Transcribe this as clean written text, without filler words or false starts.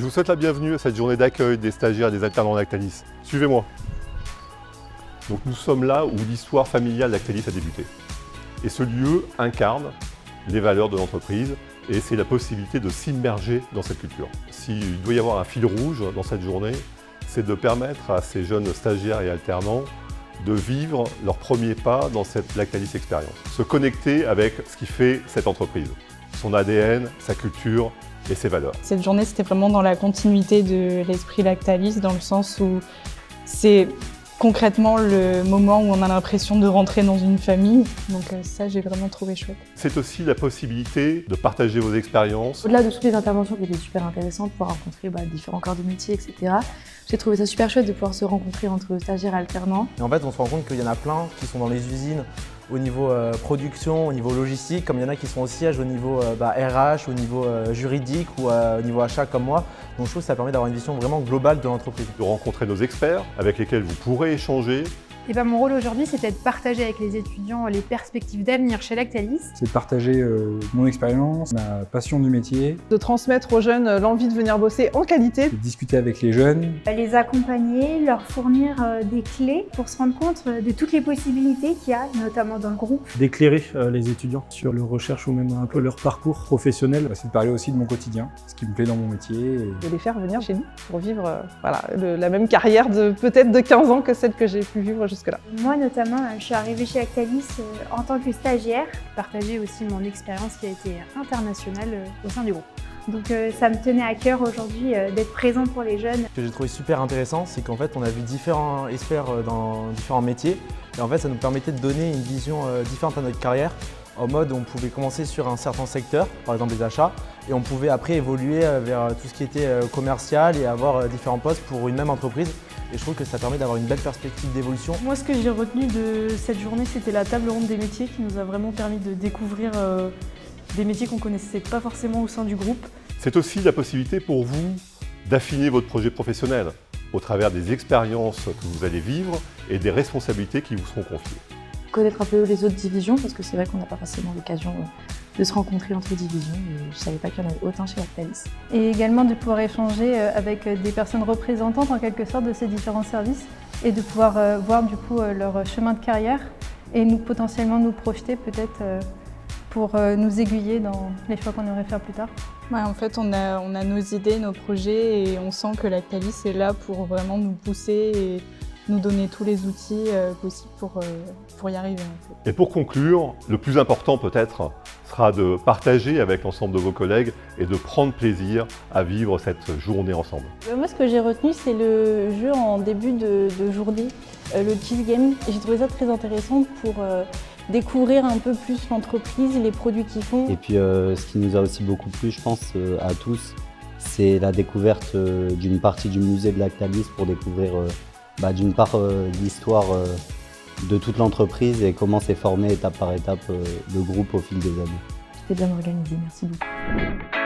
vous souhaite la bienvenue à cette journée d'accueil des stagiaires et des alternants Lactalis. Suivez-moi. Donc nous sommes là où l'histoire familiale Lactalis a débuté. Et ce lieu incarne les valeurs de l'entreprise et c'est la possibilité de s'immerger dans cette culture. S'il doit y avoir un fil rouge dans cette journée, c'est de permettre à ces jeunes stagiaires et alternants de vivre leurs premiers pas dans cette Lactalis expérience. Se connecter avec ce qui fait cette entreprise, son ADN, sa culture et ses valeurs. Cette journée, c'était vraiment dans la continuité de l'esprit Lactalis, dans le sens où c'est concrètement le moment où on a l'impression de rentrer dans une famille. Donc ça, j'ai vraiment trouvé chouette. C'est aussi la possibilité de partager vos expériences. Au-delà de toutes les interventions qui étaient super intéressantes, pouvoir rencontrer différents corps de métier, etc. J'ai trouvé ça super chouette de pouvoir se rencontrer entre stagiaires et alternants. Et en fait, on se rend compte qu'il y en a plein qui sont dans les usines au niveau production, au niveau logistique, comme il y en a qui sont au siège au niveau RH, au niveau juridique ou au niveau achat comme moi. Donc je trouve que ça permet d'avoir une vision vraiment globale de l'entreprise. De rencontrer nos experts avec lesquels vous pourrez échanger. Et mon rôle aujourd'hui, c'était de partager avec les étudiants les perspectives d'avenir chez Lactalis. C'est de partager mon expérience, ma passion du métier. De transmettre aux jeunes l'envie de venir bosser en qualité. De discuter avec les jeunes. Les accompagner, leur fournir des clés pour se rendre compte de toutes les possibilités qu'il y a, notamment dans le groupe. D'éclairer les étudiants sur leur recherche ou même un peu leur parcours professionnel. C'est de parler aussi de mon quotidien, ce qui me plaît dans mon métier. De les faire venir chez nous pour vivre la même carrière de peut-être de 15 ans que celle que j'ai pu vivre jusque-là. Moi notamment, je suis arrivée chez Lactalis en tant que stagiaire. Partager aussi mon expérience qui a été internationale au sein du groupe. Donc ça me tenait à cœur aujourd'hui d'être présente pour les jeunes. Ce que j'ai trouvé super intéressant, c'est qu'en fait on a vu différents experts dans différents métiers et en fait ça nous permettait de donner une vision différente à notre carrière. En mode, on pouvait commencer sur un certain secteur, par exemple les achats, et on pouvait après évoluer vers tout ce qui était commercial et avoir différents postes pour une même entreprise. Et je trouve que ça permet d'avoir une belle perspective d'évolution. Moi, ce que j'ai retenu de cette journée, c'était la table ronde des métiers qui nous a vraiment permis de découvrir des métiers qu'on ne connaissait pas forcément au sein du groupe. C'est aussi la possibilité pour vous d'affiner votre projet professionnel au travers des expériences que vous allez vivre et des responsabilités qui vous seront confiées. Connaître un peu les autres divisions, parce que c'est vrai qu'on n'a pas forcément l'occasion de se rencontrer entre divisions. Et je ne savais pas qu'il y en avait autant chez Lactalis. Et également de pouvoir échanger avec des personnes représentantes en quelque sorte de ces différents services et de pouvoir voir du coup leur chemin de carrière et potentiellement nous projeter peut-être pour nous aiguiller dans les choix qu'on aimerait faire plus tard. Ouais, en fait, on a nos idées, nos projets et on sent que Lactalis est là pour vraiment nous pousser et nous donner tous les outils possibles pour y arriver. En fait. Et pour conclure, le plus important peut-être sera de partager avec l'ensemble de vos collègues et de prendre plaisir à vivre cette journée ensemble. Moi, ce que j'ai retenu, c'est le jeu en début de journée, le Cheese Game. J'ai trouvé ça très intéressant pour découvrir un peu plus l'entreprise, les produits qu'ils font. Et puis ce qui nous a aussi beaucoup plu, je pense, à tous, c'est la découverte d'une partie du musée de Lactalis pour découvrir d'une part l'histoire de toute l'entreprise et comment s'est formé étape par étape le groupe au fil des années. C'était bien organisé, merci beaucoup.